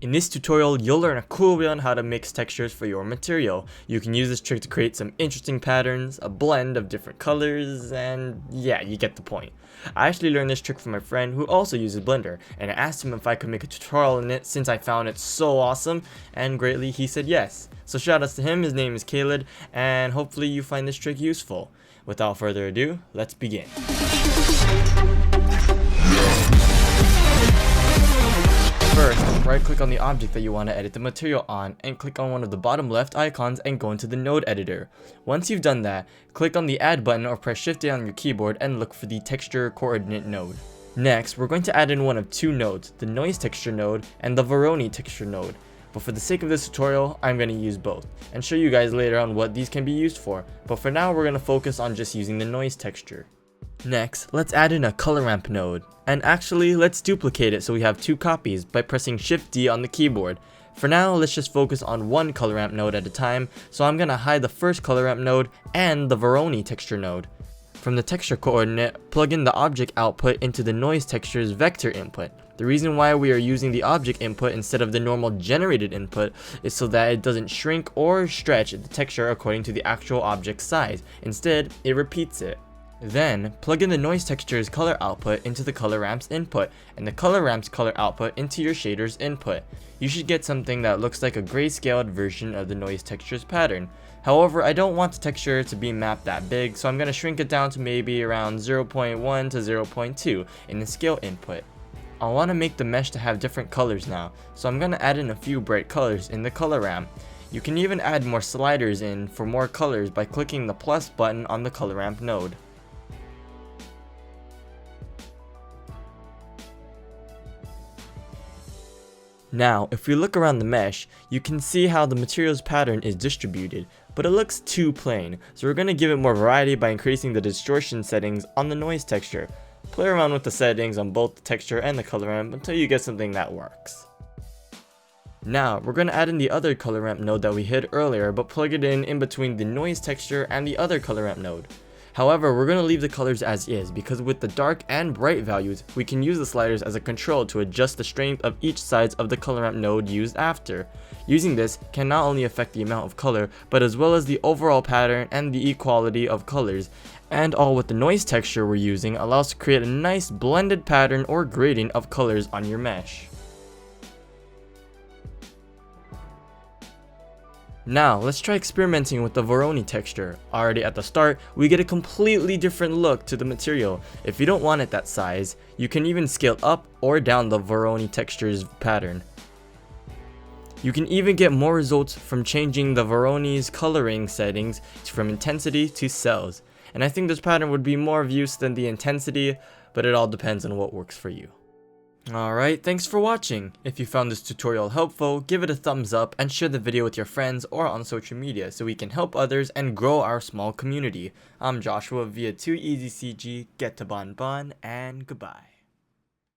In this tutorial, you'll learn a cool way on how to mix textures for your material. You can use this trick to create some interesting patterns, a blend of different colors, and yeah, you get the point. I actually learned this trick from my friend who also uses Blender, and I asked him if I could make a tutorial in it since I found it so awesome, and greatly he said yes. So shoutouts to him, his name is Caleb, and hopefully you find this trick useful. Without further ado, let's begin. First, right click on the object that you want to edit the material on and click on one of the bottom left icons and go into the node editor. Once you've done that, click on the add button or press shift A on your keyboard and look for the texture coordinate node. Next, we're going to add in one of two nodes, the noise texture node and the veroni texture node. But for the sake of this tutorial, I'm going to use both and show you guys later on what these can be used for. But for now, we're going to focus on just using the noise texture. Next, let's add in a color ramp node. And actually, let's duplicate it so we have two copies by pressing Shift D on the keyboard. For now, let's just focus on one color ramp node at a time, so I'm gonna hide the first color ramp node and the veroni texture node. From the texture coordinate, plug in the object output into the noise texture's vector input. The reason why we are using the object input instead of the normal generated input is so that it doesn't shrink or stretch the texture according to the actual object size. Instead, it repeats it. Then, plug in the noise texture's color output into the color ramp's input, and the color ramp's color output into your shader's input. You should get something that looks like a grayscaled version of the noise texture's pattern. However, I don't want the texture to be mapped that big, so I'm going to shrink it down to maybe around 0.1 to 0.2 in the scale input. I want to make the mesh to have different colors now, so I'm going to add in a few bright colors in the color ramp. You can even add more sliders in for more colors by clicking the plus button on the color ramp node. Now, if we look around the mesh, you can see how the material's pattern is distributed, but it looks too plain, so we're going to give it more variety by increasing the distortion settings on the noise texture. Play around with the settings on both the texture and the color ramp until you get something that works. Now, we're going to add in the other color ramp node that we hid earlier, but plug it in between the noise texture and the other color ramp node. However, we're going to leave the colors as is because with the dark and bright values, we can use the sliders as a control to adjust the strength of each sides of the color ramp node used after. Using this can not only affect the amount of color, but as well as the overall pattern and the equality of colors. And all with the noise texture we're using allows to create a nice blended pattern or gradient of colors on your mesh. Now, let's try experimenting with the veroni texture. Already at the start, we get a completely different look to the material. If you don't want it that size, you can even scale up or down the veroni texture's pattern. You can even get more results from changing the veroni's coloring settings from intensity to cells. And I think this pattern would be more of use than the intensity, but it all depends on what works for you. Alright, thanks for watching. If you found this tutorial helpful, give it a thumbs up and share the video with your friends or on social media so we can help others and grow our small community. I'm Joshua via TooEazyCG, get to bon bon, and goodbye.